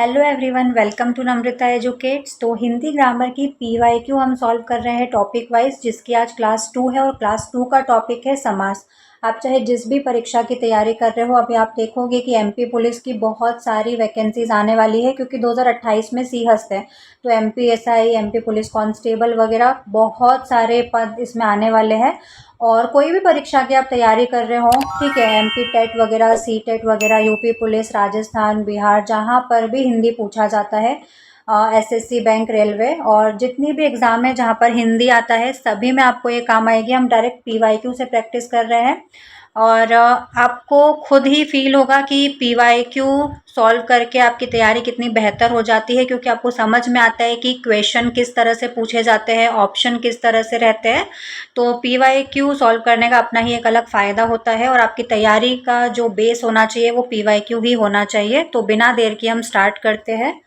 Hello everyone, welcome to Namrata educates. तो Hindi grammar की PYQ हम सॉल्व कर रहे हैं टॉपिक वाइज, जिसकी आज क्लास 2 है और क्लास 2 का टॉपिक है समास। आप चाहे जिस भी परीक्षा की तैयारी कर रहे हो, अभी आप देखोगे कि एमपी पुलिस की बहुत सारी वैकेंसीज आने वाली है, क्योंकि 2028 में सीहस्त है। तो MP SI, MP police constable वगैरह बहुत सारे पद इसमें आने वाले हैं। और कोई भी परीक्षा की आप तैयारी कर रहे हो, ठीक है, एमपी टेट वगैरह, सी टेट वगैरह, यूपी पुलिस, राजस्थान, बिहार, जहाँ पर भी हिंदी पूछा जाता है, एसएससी, बैंक, रेलवे, और जितनी भी एग्ज़ाम है जहाँ पर हिंदी आता है, सभी में आपको ये काम आएगी। हम डायरेक्ट पीवाईक्यू से प्रैक्टिस कर रहे हैं और आपको खुद ही फील होगा कि पीवाईक्यू सॉल्व करके आपकी तैयारी कितनी बेहतर हो जाती है, क्योंकि आपको समझ में आता है कि क्वेश्चन किस तरह से पूछे जाते हैं, ऑप्शन किस तरह से रहते हैं। तो पीवाईक्यू सॉल्व करने का अपना ही एक अलग फ़ायदा होता है और आपकी तैयारी का जो बेस होना चाहिए वो पीवाईक्यू ही होना चाहिए। तो बिना देर के हम स्टार्ट करते हैं।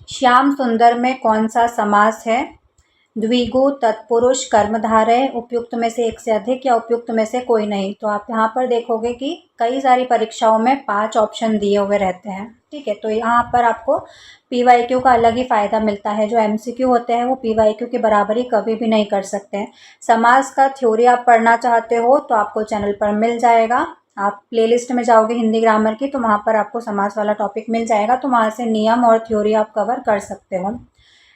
श्याम सुंदर में कौन सा समास है? द्विगु, तत्पुरुष, कर्मधारय, उपयुक्त में से एक से अधिक या उपयुक्त में से कोई नहीं। तो आप यहाँ पर देखोगे कि कई सारी परीक्षाओं में 5 ऑप्शन दिए हुए रहते हैं, ठीक है। तो यहाँ पर आपको पीवाईक्यू का अलग ही फ़ायदा मिलता है। जो एमसीक्यू होते हैं वो पीवाईक्यू की बराबरी कभी भी नहीं कर सकते हैं। समास का थ्योरी आप पढ़ना चाहते हो तो आपको चैनल पर मिल जाएगा। आप प्लेलिस्ट में जाओगे हिंदी ग्रामर की, तो वहाँ पर आपको समास वाला टॉपिक मिल जाएगा, तो वहाँ से नियम और थ्योरी आप कवर कर सकते हो।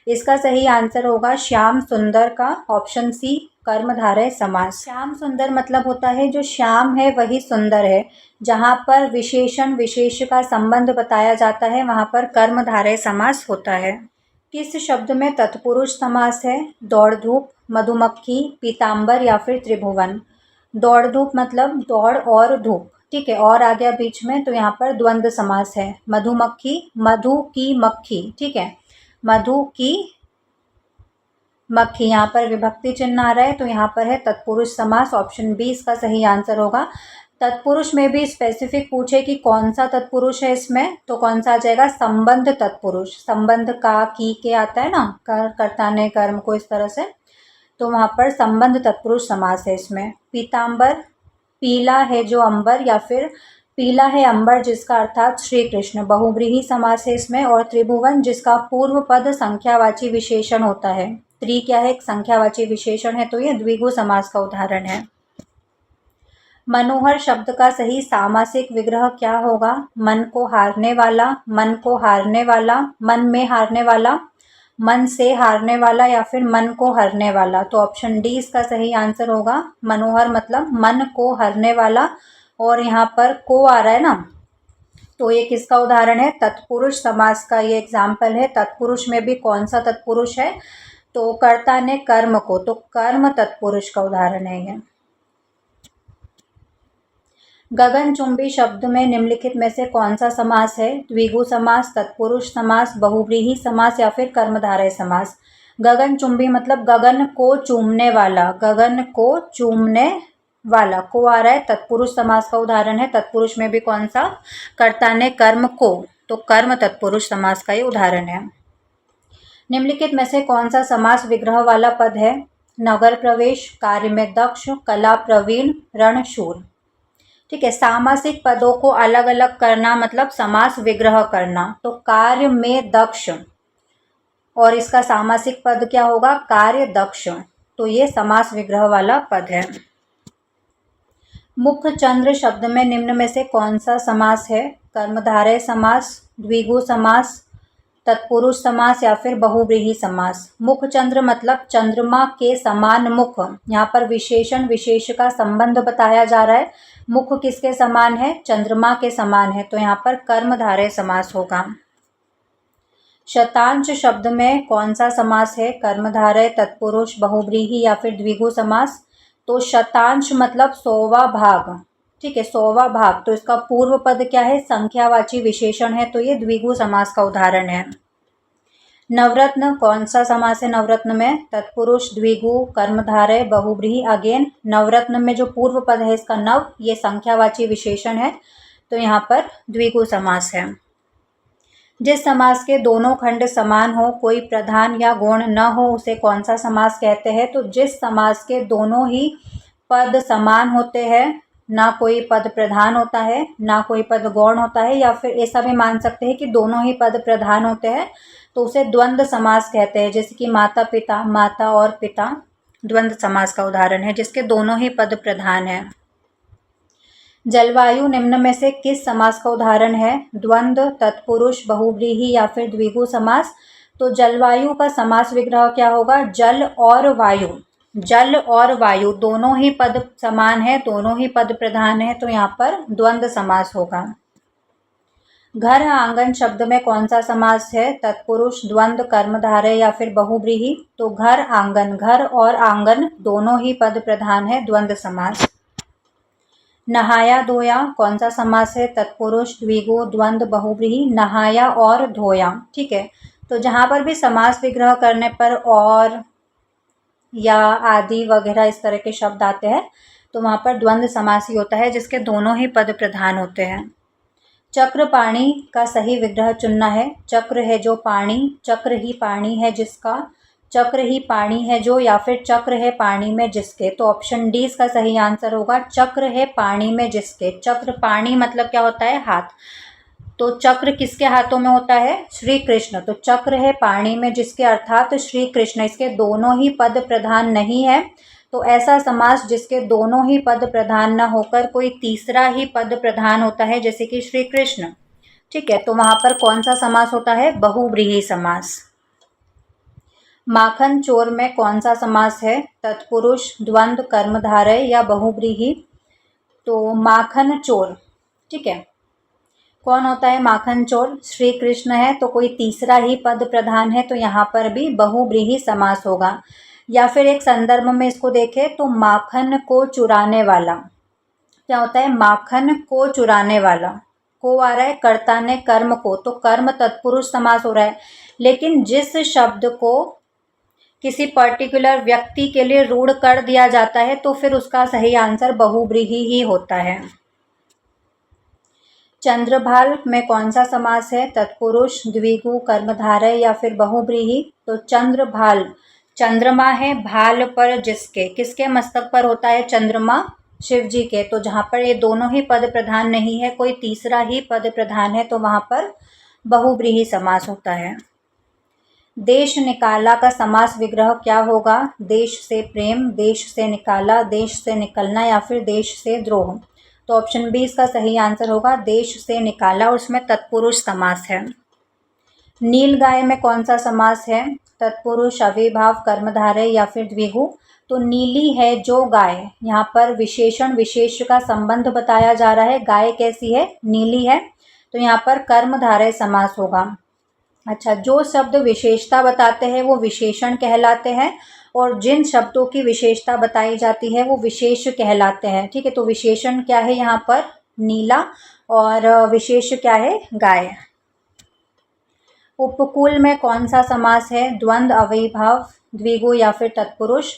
इसका सही आंसर होगा श्याम सुंदर का ऑप्शन सी, कर्मधारय समास। श्याम सुंदर मतलब होता है जो श्याम है वही सुंदर है। जहाँ पर विशेषण विशेष का संबंध बताया जाता है वहाँ पर कर्मधारय समास होता है। किस शब्द में तत्पुरुष समास है? दौड़ धूप, मधुमक्खी, पीताम्बर या फिर त्रिभुवन। दौड़ धूप मतलब दौड़ और धूप, ठीक है, और आ गया बीच में, तो यहाँ पर द्वंद्व समास है। मधुमक्खी, मधु की मक्खी, ठीक है, मधु की मक्खी, यहाँ पर विभक्ति चिन्ह आ रहा है, तो यहाँ पर है तत्पुरुष समास। ऑप्शन बी इसका सही आंसर होगा। तत्पुरुष में भी स्पेसिफिक पूछे कि कौन सा तत्पुरुष है इसमें, तो कौन सा आ जाएगा? संबंध तत्पुरुष। संबंध का, की के आता है ना, कर, कर्ता ने कर्म को इस तरह से, तो वहाँ पर संबंध तत्पुरुष समास है इसमें। पीताम्बर, पीला है जो अंबर, या फिर पीला है अंबर जिसका अर्थात श्री कृष्ण, बहुव्रीहि समास है इसमें। और त्रिभुवन जिसका पूर्व पद संख्यावाची विशेषण होता है। त्रि क्या है? एक संख्यावाची विशेषण है, तो ये द्विगु समास का उदाहरण है। मनोहर शब्द का सही सामासिक विग्रह क्या होगा? मन को हारने वाला, मन को हारने वाला, मन में हारने वाला, मन से हारने वाला, या फिर मन को हरने वाला। तो ऑप्शन डी इसका सही आंसर होगा। मनोहर मतलब मन को हरने वाला, और यहाँ पर को आ रहा है ना, तो ये किसका उदाहरण है? तत्पुरुष समास का ये एग्जाम्पल है। तत्पुरुष में भी कौन सा तत्पुरुष है? तो कर्ता ने कर्म को, तो कर्म तत्पुरुष का उदाहरण है ये। गगनचुंबी शब्द में निम्नलिखित में से कौन सा समास है? द्विगु समास, तत्पुरुष समास, बहुव्रीहि समास या फिर कर्मधारय समास। गगनचुंबी मतलब गगन को चूमने वाला, गगन को चूमने वाला, को आ रहा है, तत्पुरुष समास का उदाहरण है। तत्पुरुष में भी कौन सा? कर्ता ने कर्म को, तो कर्म तत्पुरुष समास का ये उदाहरण है। निम्नलिखित में से कौन सा समास विग्रह वाला पद है? नगर प्रवेश, कार्य में दक्ष, कला प्रवीण, रणशूर, ठीक है। सामासिक पदों को अलग अलग करना मतलब समास विग्रह करना। तो कार्य में दक्ष, और इसका सामासिक पद क्या होगा? कार्य दक्ष, तो ये समास विग्रह वाला पद है। मुख चंद्र शब्द में निम्न में से कौन सा समास है? कर्मधारय समास, द्विगु समास, तत्पुरुष समास या फिर बहुव्रीहि समास। मुख चंद्र मतलब चंद्रमा के समान मुख। यहाँ पर विशेषण विशेष का संबंध बताया जा रहा है। मुख किसके समान है? चंद्रमा के समान है, तो यहाँ पर कर्मधारय समास होगा। शतांश शब्द में कौन सा समास है? कर्मधारय, तत्पुरुष, बहुव्रीहि या फिर द्विगु समास। तो शतांश मतलब 100वां भाग, ठीक है, 100वां भाग, तो इसका पूर्व पद क्या है? संख्यावाची विशेषण है, तो ये द्विगु समास का उदाहरण है। नवरत्न कौन सा समास है? नवरत्न में तत्पुरुष, द्विगु, कर्मधारय, बहुव्रीहि। अगेन नवरत्न में जो पूर्व पद है इसका नव, ये संख्यावाची विशेषण है, तो यहाँ पर द्विगु समास है। जिस समास के दोनों खंड समान हो, कोई प्रधान या गौण न हो, उसे कौन सा समास कहते हैं? तो जिस समास के दोनों ही पद समान होते हैं, ना कोई पद प्रधान होता है, ना कोई पद गौण होता है, या फिर ऐसा भी मान सकते हैं कि दोनों ही पद प्रधान होते हैं, तो उसे द्वंद्व समास कहते हैं। जैसे कि माता पिता, माता और पिता द्वंद्व समास का उदाहरण है जिसके दोनों ही पद प्रधान हैं। जलवायु निम्न में से किस समास का उदाहरण है? द्वंद्व, तत्पुरुष, बहुव्रीहि या फिर द्विगु समास। तो जलवायु का समास विग्रह क्या होगा? जल और वायु। जल और वायु दोनों ही पद समान है, दोनों ही पद प्रधान है, तो यहाँ पर द्वंद्व समास होगा। घर आंगन शब्द में कौन सा समास है? तत्पुरुष, द्वंद्व, कर्मधारय या फिर बहुव्रीहि। तो घर आंगन, घर और आंगन दोनों ही पद प्रधान है, द्वंद्व समास। नहाया धोया कौन सा समास है? तत्पुरुष, द्विगु, द्वंद्व, बहुव्रीहि। नहाया और धोया, ठीक है। तो जहाँ पर भी समास विग्रह करने पर और या आदि वगैरह इस तरह के शब्द आते हैं तो वहाँ पर द्वंद्व समास ही होता है जिसके दोनों ही पद प्रधान होते हैं। चक्र पाणी का सही विग्रह चुनना है। चक्र है जो पाणी, चक्र ही पाणी है जिसका, चक्र ही पाणी है जो, या फिर चक्र है पाणी में जिसके। तो ऑप्शन डी इसका सही आंसर होगा, चक्र है पाणी में जिसके। चक्र पाणी मतलब क्या होता है? हाथ। तो चक्र किसके हाथों में होता है? श्री कृष्ण। तो चक्र है पाणी में जिसके अर्थात श्री कृष्ण, इसके दोनों ही पद प्रधान नहीं है। तो ऐसा समास जिसके दोनों ही पद प्रधान न होकर कोई तीसरा ही पद प्रधान होता है, जैसे कि श्री कृष्ण, ठीक है। तो वहाँ पर कौन सा समास होता है? बहुव्रीहि समास। माखन चोर में कौन सा समास है? तत्पुरुष, द्वंद्व, कर्मधारय या बहुव्रीहि। तो माखन चोर, ठीक है। कौन होता है माखन चोर? श्री कृष्ण है, तो कोई तीसरा ही पद प्रधान है, तो यहाँ पर भी बहुव्रीहि समास होगा। या फिर एक संदर्भ में इसको देखें तो माखन को चुराने वाला, क्या होता है? माखन को चुराने वाला, को आ रहा है कर्ता ने कर्म को, तो कर्म तत्पुरुष समास हो रहा है। लेकिन जिस शब्द को किसी पर्टिकुलर व्यक्ति के लिए रूढ़ कर दिया जाता है तो फिर उसका सही आंसर बहुव्रीहि ही होता है। चंद्रभाल में कौन सा समास है? तत्पुरुष, द्विगु, कर्मधारय या फिर बहुव्रीहि। तो चंद्रभाल, चंद्रमा है, भाल पर जिसके, किसके मस्तक पर होता है चंद्रमा? शिव जी के। तो जहाँ पर ये दोनों ही पद प्रधान नहीं है, कोई तीसरा ही पद प्रधान है, तो वहाँ पर बहुव्रीहि समास होता है। देश निकाला का समास विग्रह क्या होगा? देश से प्रेम, देश से निकाला, देश से निकलना या फिर देश से द्रोह। तो ऑप्शन बी इसका सही आंसर होगा, देश से निकाला, उसमें तत्पुरुष समास है। नील गाय में कौन सा समास है? तत्पुरुष, अव्ययीभाव, कर्मधारय या फिर द्विगु। तो नीली है जो गाय, यहाँ पर विशेषण विशेष का संबंध बताया जा रहा है। गाय कैसी है? नीली है, तो यहाँ पर कर्मधारय समास होगा। अच्छा, जो शब्द विशेषता बताते हैं वो विशेषण कहलाते हैं, और जिन शब्दों की विशेषता बताई जाती है वो विशेष कहलाते हैं, ठीक है। तो विशेषण क्या है यहाँ पर? नीला, और विशेष क्या है? गाय। उपकूल में कौन सा समास है? द्वंद्व, अव्ययीभाव, द्विगु या फिर तत्पुरुष।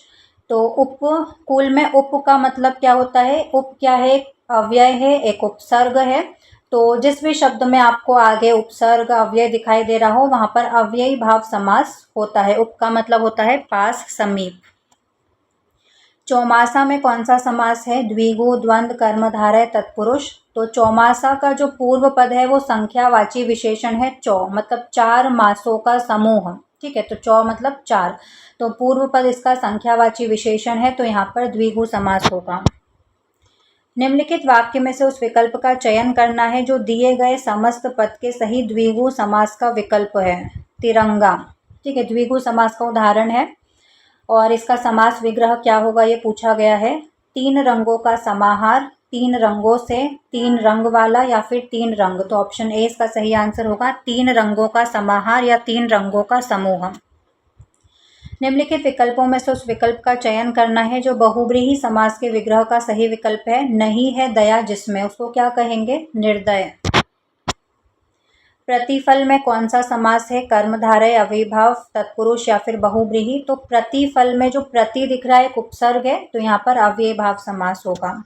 तो उपकूल में उप का मतलब क्या होता है? उप क्या है? एक अव्यय है, एक उपसर्ग है। तो जिस भी शब्द में आपको आगे उपसर्ग अव्यय दिखाई दे रहा हो वहाँ पर अव्ययी भाव समास होता है। उप का मतलब होता है पास, समीप। चौमासा में कौन सा समास है? द्विगु, द्वंद्व, कर्मधारय, तत्पुरुष। तो चौमासा का जो पूर्व पद है वो संख्यावाची विशेषण है चौ, मतलब 4 मासों का समूह, ठीक है। तो चौ मतलब 4, तो पूर्व पद इसका संख्यावाची विशेषण है, तो यहाँ पर द्विगु समास होगा। निम्नलिखित वाक्य में से उस विकल्प का चयन करना है जो दिए गए समस्त पद के सही द्विगु समास का विकल्प है। तिरंगा, ठीक है, द्विगु समास का उदाहरण है, और इसका समास विग्रह क्या होगा ये पूछा गया है। 3 रंगों का समाहार, 3 रंगों से, 3 रंग वाला या फिर 3 रंग। तो ऑप्शन ए इसका सही आंसर होगा, 3 रंगों का समाहार या 3 रंगों का समूह। निम्नलिखित विकल्पों में से उस विकल्प का चयन करना है जो बहुव्रीहि समास के विग्रह का सही विकल्प है। नहीं है दया जिसमें, उसको क्या कहेंगे? निर्दय। प्रतिफल में कौन सा समास है? कर्मधारय, अव्ययीभाव, तत्पुरुष या फिर बहुव्रीहि। तो प्रतिफल में जो प्रति दिख रहा है एक उपसर्ग है, तो यहाँ पर अव्ययीभाव समास होगा।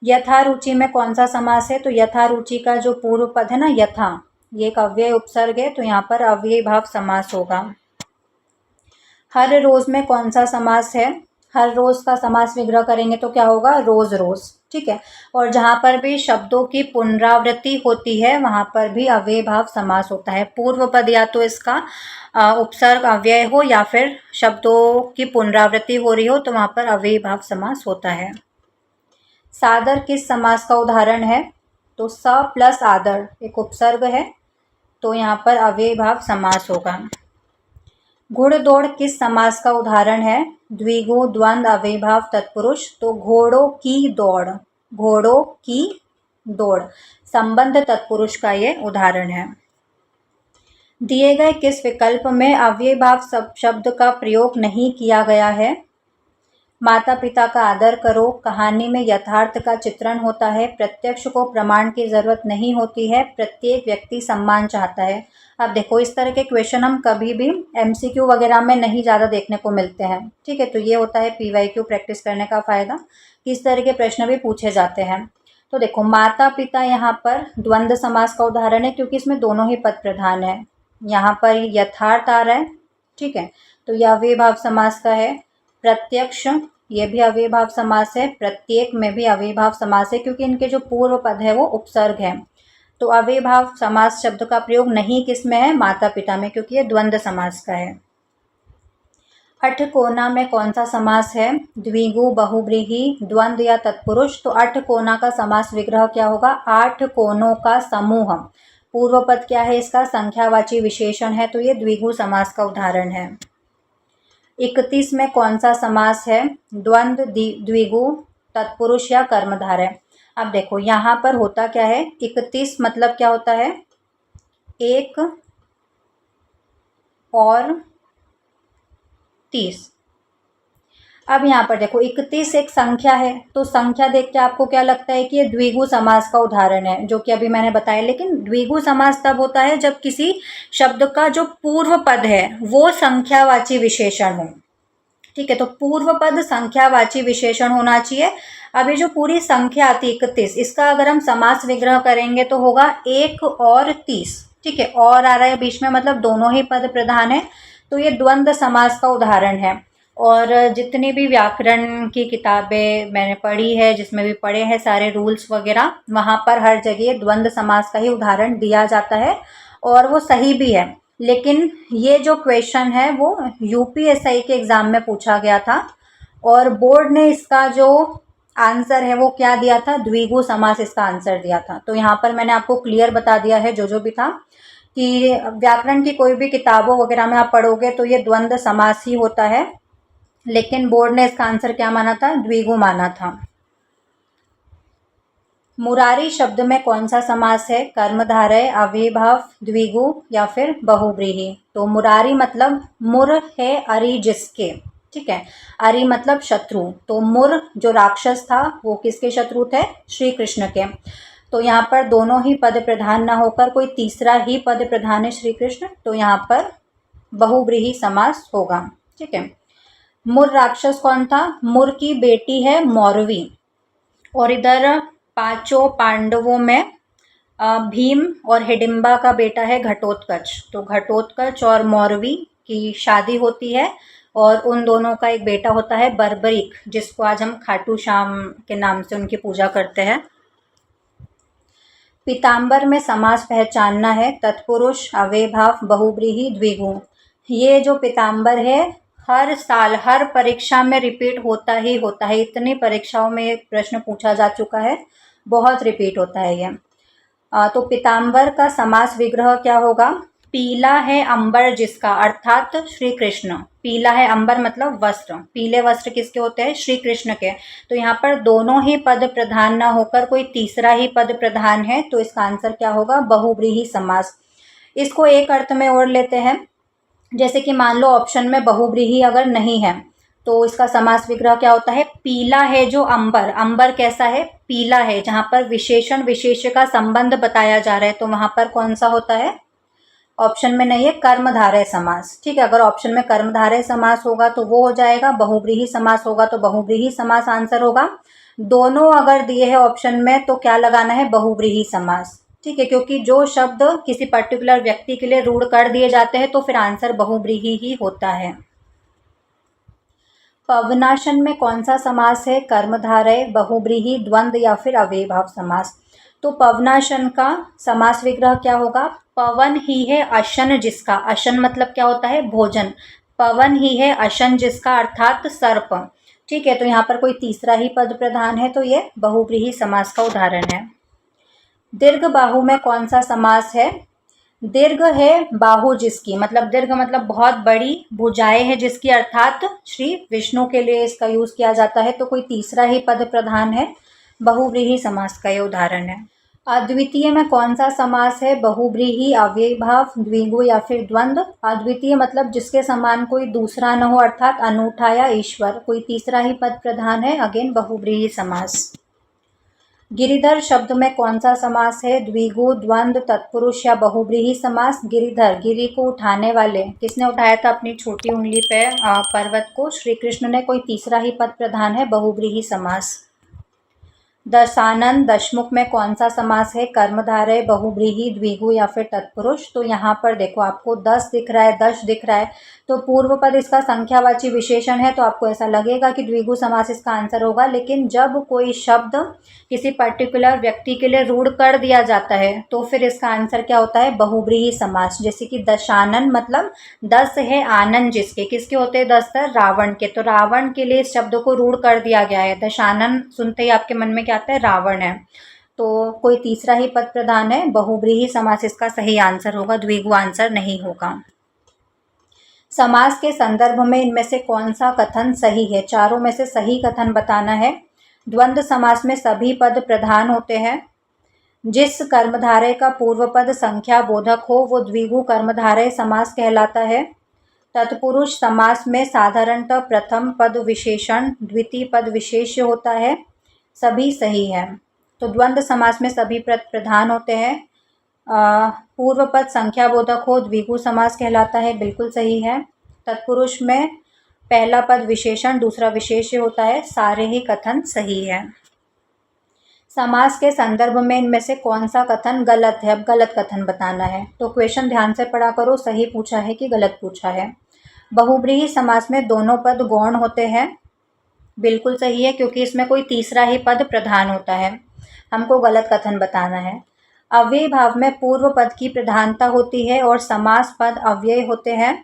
यथारुचि में कौन सा समास है? तो यथारुचि का जो पूर्व पद है ना यथा, ये एक अव्यय उपसर्ग है, तो यहाँ पर अव्ययीभाव समास होगा। हर रोज में कौन सा समास है? हर रोज का समास विग्रह करेंगे तो क्या होगा? रोज रोज। ठीक है। और जहाँ पर भी शब्दों की पुनरावृत्ति होती है वहाँ पर भी अव्ययीभाव समास होता है। पूर्व पद या तो इसका उपसर्ग अव्यय हो या फिर शब्दों की पुनरावृत्ति हो रही हो तो वहाँ पर अव्ययीभाव समास होता है। सादर किस समास का उदाहरण है? तो स प्लस आदर एक उपसर्ग है तो यहाँ पर अव्ययीभाव समास होगा। घुड़दौड़ किस समास का उदाहरण है? द्विगु द्वंद्व अव्ययीभाव तत्पुरुष तो घोड़ों की दौड़, घोड़ों की दौड़ संबंध तत्पुरुष का ये उदाहरण है। दिए गए किस विकल्प में अव्ययीभाव शब्द का प्रयोग नहीं किया गया है? माता पिता का आदर करो, कहानी में यथार्थ का चित्रण होता है, प्रत्यक्ष को प्रमाण की जरूरत नहीं होती है, प्रत्येक व्यक्ति सम्मान चाहता है। अब देखो इस तरह के क्वेश्चन हम कभी भी एमसीक्यू वगैरह में नहीं ज़्यादा देखने को मिलते हैं, ठीक है। तो ये होता है पीवाईक्यू प्रैक्टिस करने का फ़ायदा, किस तरह के प्रश्न भी पूछे जाते हैं। तो देखो माता पिता यहाँ पर द्वंद्व समास का उदाहरण है क्योंकि इसमें दोनों ही पद प्रधान है। यहाँ पर यथार्थ आ रहा है, ठीक है, तो यह अव्ययीभाव समास का है। प्रत्यक्ष ये भी अव्ययीभाव समास है, प्रत्येक में भी अव्ययीभाव समास है क्योंकि इनके जो पूर्व पद है वो उपसर्ग है। तो अव्ययीभाव समास शब्द का प्रयोग नहीं किस में है? माता पिता में, क्योंकि ये द्वंद्व समास का है। अठकोना में कौन सा समास है? द्विगु बहुव्रीहि द्वंद्व या तत्पुरुष। तो अठकोना का समास विग्रह क्या होगा? 8 कोनों का समूह। पूर्व पद क्या है इसका? संख्यावाची विशेषण है तो ये द्विगु समास का उदाहरण है। 31 में कौन सा समास है? द्वंद्व द्विगु तत्पुरुष या कर्मधारय। अब देखो यहाँ पर होता क्या है, 31 मतलब क्या होता है? 1 और 30। अब यहाँ पर देखो 31 एक संख्या है तो संख्या देख के आपको क्या लगता है कि ये द्विगु समास का उदाहरण है, जो कि अभी मैंने बताया। लेकिन द्विगु समास तब होता है जब किसी शब्द का जो पूर्व पद है वो संख्यावाची विशेषण हो, ठीक है। तो पूर्व पद संख्यावाची विशेषण होना चाहिए। अब ये जो पूरी संख्या आती है 31, इसका अगर हम समास विग्रह करेंगे तो होगा 1 और 30, ठीक है। और आ रहा है बीच में मतलब दोनों ही पद प्रधान है तो ये द्वंद्व समास का उदाहरण है। और जितनी भी व्याकरण की किताबें मैंने पढ़ी है, जिसमें भी पढ़े हैं सारे रूल्स वगैरह, वहाँ पर हर जगह द्वंद्व समास का ही उदाहरण दिया जाता है और वो सही भी है। लेकिन ये जो क्वेश्चन है वो यूपीएससी के एग्ज़ाम में पूछा गया था और बोर्ड ने इसका जो आंसर है वो क्या दिया था? द्विगु समास इसका आंसर दिया था। तो यहाँ पर मैंने आपको क्लियर बता दिया है जो भी था कि व्याकरण की कोई भी किताबों वगैरह में आप पढ़ोगे तो ये द्वंद्व समास ही होता है, लेकिन बोर्ड ने इसका आंसर क्या माना था? द्विगु माना था। मुरारी शब्द में कौन सा समास है? कर्मधारय, अव्ययीभाव, द्विगु या फिर बहुव्रीहि। तो मुरारी मतलब मुर है अरि जिसके, ठीक है। अरि मतलब शत्रु, तो मुर जो राक्षस था वो किसके शत्रु थे? श्री कृष्ण के। तो यहाँ पर दोनों ही पद प्रधान ना होकर कोई तीसरा ही पद प्रधान है श्री कृष्ण, तो यहाँ पर बहुव्रीहि समास होगा, ठीक है। मुर राक्षस कौन था? मुर की बेटी है मौरवी। और इधर पांचों पांडवों में भीम और हिडिंबा का बेटा है घटोत्कच। तो घटोत्कच और मौरवी की शादी होती है और उन दोनों का एक बेटा होता है बर्बरीक, जिसको आज हम खाटू श्याम के नाम से उनकी पूजा करते हैं। पीताम्बर में समास पहचानना है, तत्पुरुष, अव्ययीभाव, बहुव्रीहि, द्विगु। ये जो पीताम्बर है हर साल हर परीक्षा में रिपीट होता ही होता है। इतनी परीक्षाओं में ये प्रश्न पूछा जा चुका है, बहुत रिपीट होता है ये। तो पीताम्बर का समास विग्रह क्या होगा? पीला है अंबर जिसका, अर्थात श्री कृष्ण। पीला है अंबर मतलब वस्त्र, पीले वस्त्र किसके होते हैं? श्री कृष्ण के। तो यहाँ पर दोनों ही पद प्रधान ना होकर कोई तीसरा ही पद प्रधान है, तो इसका आंसर क्या होगा? बहुव्रीहि समास। इसको एक अर्थ में और लेते हैं, जैसे कि मान लो ऑप्शन में बहुव्रीहि अगर नहीं है तो इसका समास विग्रह क्या होता है? पीला है जो अंबर, अंबर कैसा है? पीला है। जहाँ पर विशेषण विशेष्य का संबंध बताया जा रहा है तो वहाँ पर कौन सा होता है? ऑप्शन में नहीं है, कर्मधारय समास, ठीक है। अगर ऑप्शन में कर्मधारय समास होगा तो वो हो जाएगा, बहुव्रीहि समास होगा तो बहुव्रीहि समास आंसर होगा। दोनों अगर दिए हैं ऑप्शन में तो क्या लगाना है? बहुव्रीहि समास, ठीक है, क्योंकि जो शब्द किसी पर्टिकुलर व्यक्ति के लिए रूढ़ कर दिए जाते हैं तो फिर आंसर बहुव्रीहि ही होता है। पवनाशन में कौन सा समास है? कर्मधारय, बहुव्रीहि, द्वंद्व या फिर अव्ययीभाव समास। तो पवनाशन का समास विग्रह क्या होगा? पवन ही है अशन जिसका, अशन मतलब क्या होता है? भोजन। पवन ही है अशन जिसका अर्थात सर्प। ठीक है, तो यहाँ पर कोई तीसरा ही पद प्रधान है, तो ये बहुव्रीहि समास का उदाहरण है। दीर्घ बाहु में कौन सा समास है? दीर्घ है बाहु जिसकी, मतलब दीर्घ मतलब बहुत बड़ी भुजाएं है जिसकी, अर्थात श्री विष्णु के लिए इसका यूज किया जाता है, तो कोई तीसरा ही पद प्रधान है, बहुव्रीहि समास का ये उदाहरण है। अद्वितीय में कौन सा समास है? बहुव्रीहि, अव्ययीभाव, द्विगु या फिर द्वंद्व। अद्वितीय मतलब जिसके समान कोई दूसरा न हो, अर्थात अनूठा या ईश्वर, कोई तीसरा ही पद प्रधान है, अगेन बहुव्रीहि समास। गिरिधर शब्द में कौन सा समास है? द्विगु, द्वंद्व, तत्पुरुष या बहुव्रीहि समास। गिरिधर, गिरि को उठाने वाले, किसने उठाया था अपनी छोटी उंगली पे पर्वत को? श्री कृष्ण ने, कोई तीसरा ही पद प्रधान है, बहुव्रीहि समास। दशानन, दशमुख में कौन सा समास है? कर्मधारय, बहुव्रीहि, द्विगु या फिर तत्पुरुष। तो यहाँ पर देखो आपको 10 दिख रहा है, 10 दिख रहा है, तो पूर्व पद इसका संख्यावाची विशेषण है, तो आपको ऐसा लगेगा कि द्विगु समास इसका आंसर होगा। लेकिन जब कोई शब्द किसी पर्टिकुलर व्यक्ति के लिए रूढ़ कर दिया जाता है, तो फिर इसका आंसर क्या होता है? बहुव्रीहि समास। जैसे कि दशानन मतलब 10 है आनंद जिसके, किसके होते हैं 10? रावण के, तो रावण के लिए इस शब्द को रूढ़ कर दिया गया है। दशानन सुनते ही आपके मन में क्या आता है? रावण है, तो कोई तीसरा ही पद प्रधान है, बहुव्रीहि समास इसका सही आंसर होगा, द्विगु आंसर नहीं होगा। समास के संदर्भ में इनमें से कौन सा कथन सही है? चारों में से सही कथन बताना है। द्वंद्व समास में सभी पद प्रधान होते हैं। जिस कर्मधारय का पूर्व पद संख्या बोधक हो वो द्विगु कर्मधारय समास कहलाता है। तत्पुरुष समास में साधारणतः प्रथम पद विशेषण, द्वितीय पद विशेष्य होता है। सभी सही है। तो द्वंद्व समास में सभी पद प्रधान होते हैं। पूर्व पद संख्या बोधक हो, द्विगु समास कहलाता है, बिल्कुल सही है। तत्पुरुष में पहला पद विशेषण, दूसरा विशेष्य होता है, सारे ही कथन सही है। समास के संदर्भ में इनमें से कौन सा कथन गलत है? अब गलत कथन बताना है, तो क्वेश्चन ध्यान से पढ़ा करो, सही पूछा है कि गलत पूछा है। बहुव्रीहि समास में दोनों पद गौण होते हैं, बिल्कुल सही है, क्योंकि इसमें कोई तीसरा ही पद प्रधान होता है। हमको गलत कथन बताना है। अव्ययी भाव में पूर्व पद की प्रधानता होती है और समास पद अव्यय होते हैं,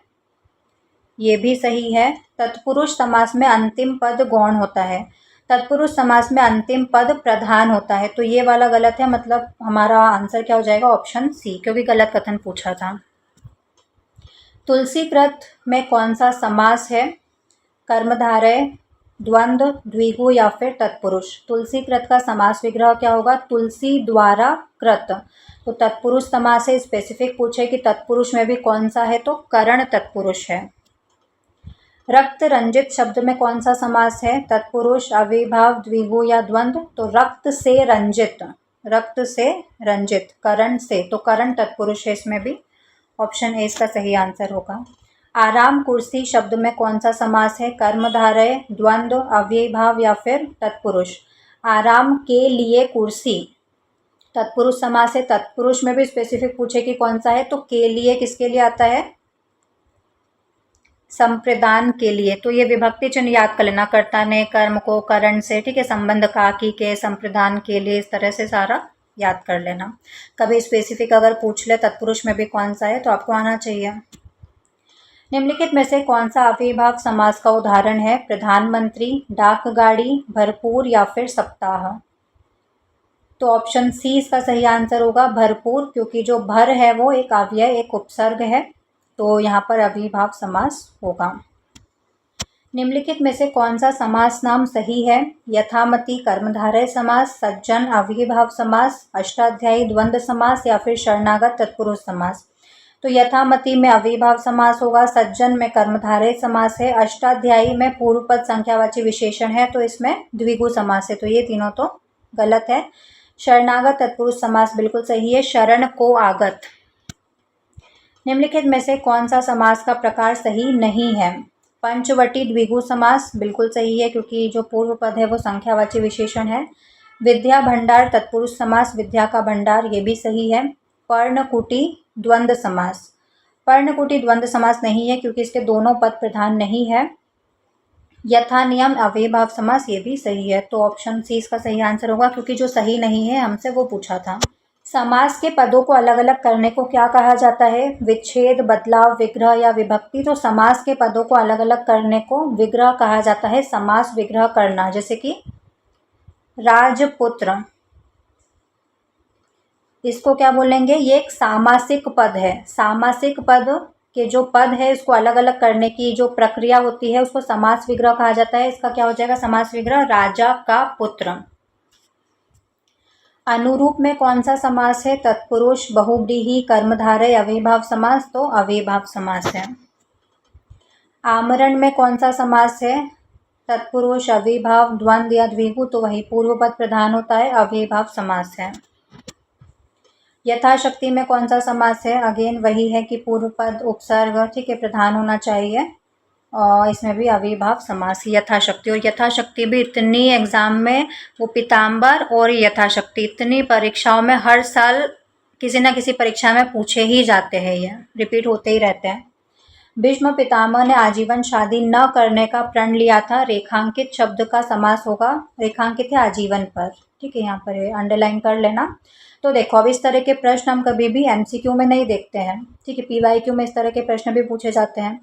ये भी सही है। तत्पुरुष समास में अंतिम पद गौण होता है, तत्पुरुष समास में अंतिम पद प्रधान होता है, तो ये वाला गलत है, मतलब हमारा आंसर क्या हो जाएगा? ऑप्शन सी, क्योंकि गलत कथन पूछा था। तुलसीकृत में कौन सा समास है? कर्मधारय, द्वंद्व, द्विगु या फिर तत्पुरुष। तुलसीकृत का समास विग्रह क्या होगा? तुलसी द्वारा कृत, तो तत्पुरुष समास है। स्पेसिफिक पूछे कि तत्पुरुष में भी कौन सा है, तो करण तत्पुरुष है। रक्त रंजित शब्द में कौन सा समास है? तत्पुरुष, अव्ययीभाव, द्विगु या द्वंद्व। तो रक्त से रंजित, रक्त से रंजित, करण से, तो करण तत्पुरुष है इसमें भी, ऑप्शन ए इसका सही आंसर होगा। आराम कुर्सी शब्द में कौन सा समास है? कर्मधारय, द्वंद्व, अव्ययीभाव या फिर तत्पुरुष। आराम के लिए कुर्सी तत्पुरुष समास है। तत्पुरुष में भी स्पेसिफिक पूछे कि कौन सा है, तो के लिए किसके लिए आता है? संप्रदान के लिए, तो ये विभक्ति चिन्ह याद कर लेना, कर्ता ने कर्म को करण से, ठीक है, संबंध का की के, संप्रदान के लिए, इस तरह से सारा याद कर लेना। कभी स्पेसिफिक अगर पूछ ले तत्पुरुष में भी कौन सा है, तो आपको आना चाहिए। निम्नलिखित में से कौन सा अव्ययीभाव समास का उदाहरण है? प्रधानमंत्री, डाकगाड़ी, भरपूर या फिर सप्ताह। तो ऑप्शन सी इसका सही आंसर होगा, भरपूर, क्योंकि जो भर है वो एक अव्यय, एक उपसर्ग है, तो यहाँ पर अव्ययीभाव समास होगा। निम्नलिखित में से कौन सा समास नाम सही है? यथामति कर्मधारय समास, सज्जन अव्ययीभाव समास, अष्टाध्यायी द्वंद्व समास या फिर शरणागत तत्पुरुष समास। तो यथामति में अव्ययीभाव समास होगा, सज्जन में कर्मधारय समास है, अष्टाध्यायी में पूर्व पद संख्यावाची विशेषण है, तो इसमें द्विगु समास है, तो ये तीनों तो गलत है। शरणागत तत्पुरुष समास बिल्कुल सही है, शरण को आगत। निम्नलिखित में से कौन सा समास का प्रकार सही नहीं है? पंचवटी द्विगु समास बिल्कुल सही है, क्योंकि जो पूर्व पद है वो संख्यावाची विशेषण है। विद्या भंडार तत्पुरुष समास, विद्या का भंडार, ये भी सही है। पर्णकुटी द्वंद्व समास, पर्णकुटी द्वंद्व समास नहीं है, क्योंकि इसके दोनों पद प्रधान नहीं है। यथा नियम अव्ययीभाव समास, ये भी सही है। तो ऑप्शन सी इसका सही आंसर होगा, क्योंकि जो सही नहीं है हमसे वो पूछा था। समास के पदों को अलग अलग करने को क्या कहा जाता है? विच्छेद, बदलाव, विग्रह या विभक्ति। तो समास के पदों को अलग अलग करने को विग्रह कहा जाता है, समास विग्रह करना। जैसे कि राजपुत्र, इसको क्या बोलेंगे? ये एक सामासिक पद है। सामासिक पद के जो पद है इसको अलग अलग करने की जो प्रक्रिया होती है उसको समास विग्रह कहा जाता है। इसका क्या हो जाएगा समास विग्रह? राजा का पुत्र। अनुरूप में कौन सा समास है? तत्पुरुष, बहुव्रीहि, कर्मधारय, अव्ययीभाव समास। तो अव्ययीभाव समास है। आमरण में कौन सा समास है? तत्पुरुष, अव्ययीभाव, द्वंद्व या द्विगु। तो वही पूर्व पद प्रधान होता है, अव्ययीभाव समास है। यथाशक्ति में कौन सा समास है? अगेन वही है कि पूर्व पद उपसर्ग, ठीक है, प्रधान होना चाहिए। और इसमें भी अव्ययीभाव समास, यथाशक्ति। और यथाशक्ति भी इतनी एग्जाम में, वो पीताम्बर और यथाशक्ति इतनी परीक्षाओं में हर साल किसी ना किसी परीक्षा में पूछे ही जाते हैं, ये रिपीट होते ही रहते हैं। भीष्म पितामह ने आजीवन शादी न करने का प्रण लिया था। रेखांकित शब्द का समास होगा, रेखांकित है आजीवन पर, ठीक है, यहाँ पर अंडरलाइन कर लेना। तो देखो अब इस तरह के प्रश्न हम कभी भी एमसीक्यू में नहीं देखते हैं, ठीक है, पीवाईक्यू में इस तरह के प्रश्न भी पूछे जाते हैं।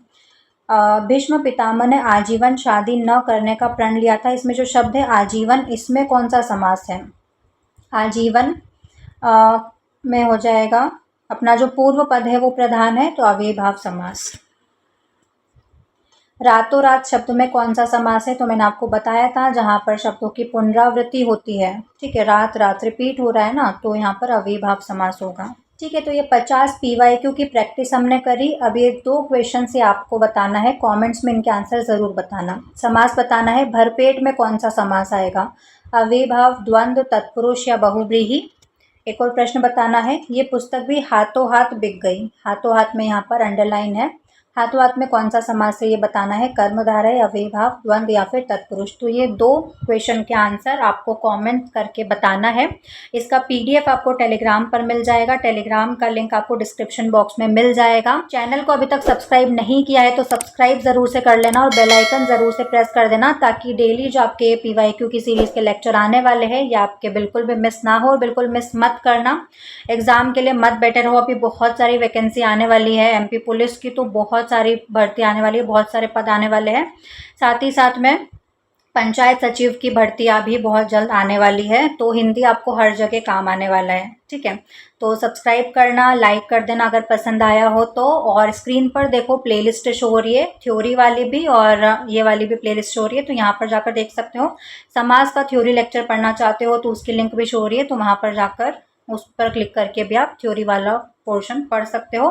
भीष्म पितामह ने आजीवन शादी न करने का प्रण लिया था, इसमें जो शब्द है आजीवन, इसमें कौन सा समास है? आजीवन में हो जाएगा अपना जो पूर्व पद है वो प्रधान है, तो अव्ययीभाव समास। रातों रात शब्द में कौन सा समास है? तो मैंने आपको बताया था, जहाँ पर शब्दों की पुनरावृत्ति होती है, ठीक है, रात रात रिपीट हो रहा है ना, तो यहाँ पर अव्ययीभाव समास होगा। ठीक है, तो ये 50 पीवाईक्यू की प्रैक्टिस हमने करी। अब ये 2 क्वेश्चन से आपको बताना है, कमेंट्स में इनके आंसर ज़रूर बताना। समास बताना है, भरपेट में कौन सा समास आएगा? अव्ययीभाव, द्वंद्व, तत्पुरुष या बहुव्रीहि। एक और प्रश्न बताना है, ये पुस्तक भी हाथों हाथ बिक गई। हाथों हाथ में यहाँ पर अंडरलाइन है, हाथों हाथ में कौन सा समास है ये बताना है, कर्मधारय, अव्ययीभाव, द्वंद्व या फिर तत्पुरुष। तो ये 2 क्वेश्चन के आंसर आपको कमेंट करके बताना है। इसका पीडीएफ आपको टेलीग्राम पर मिल जाएगा, टेलीग्राम का लिंक आपको डिस्क्रिप्शन बॉक्स में मिल जाएगा। चैनल को अभी तक सब्सक्राइब नहीं किया है तो सब्सक्राइब ज़रूर से कर लेना और बेल आइकन ज़रूर से प्रेस कर देना, ताकि डेली जो आपके पीवाईक्यू की सीरीज़ के लेक्चर आने वाले हैं ये आपके बिल्कुल भी मिस ना हो। बिल्कुल मिस मत करना, एग्ज़ाम के लिए मत बैठे रहो। अभी बहुत सारी वैकेंसी आने वाली है, एमपी पुलिस की तो बहुत सारी भर्ती आने वाली है, बहुत सारे पद आने वाले हैं। साथ ही साथ में पंचायत सचिव की भर्तियां भी बहुत जल्द आने वाली है, तो हिंदी आपको हर जगह काम आने वाला है, ठीक है। तो सब्सक्राइब करना, लाइक कर देना अगर पसंद आया हो तो। और स्क्रीन पर देखो प्लेलिस्ट शो हो रही है, थ्योरी वाली भी और ये वाली भी प्लेलिस्ट शो हो रही है, तो यहाँ पर जाकर देख सकते हो। समास का थ्योरी लेक्चर पढ़ना चाहते हो तो उसकी लिंक भी शो हो रही है, तो वहाँ पर जाकर उस पर क्लिक करके भी आप थ्योरी वाला पोर्शन पढ़ सकते हो।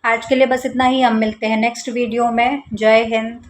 आज के लिए बस इतना ही, हम मिलते हैं नेक्स्ट वीडियो में। जय हिंद।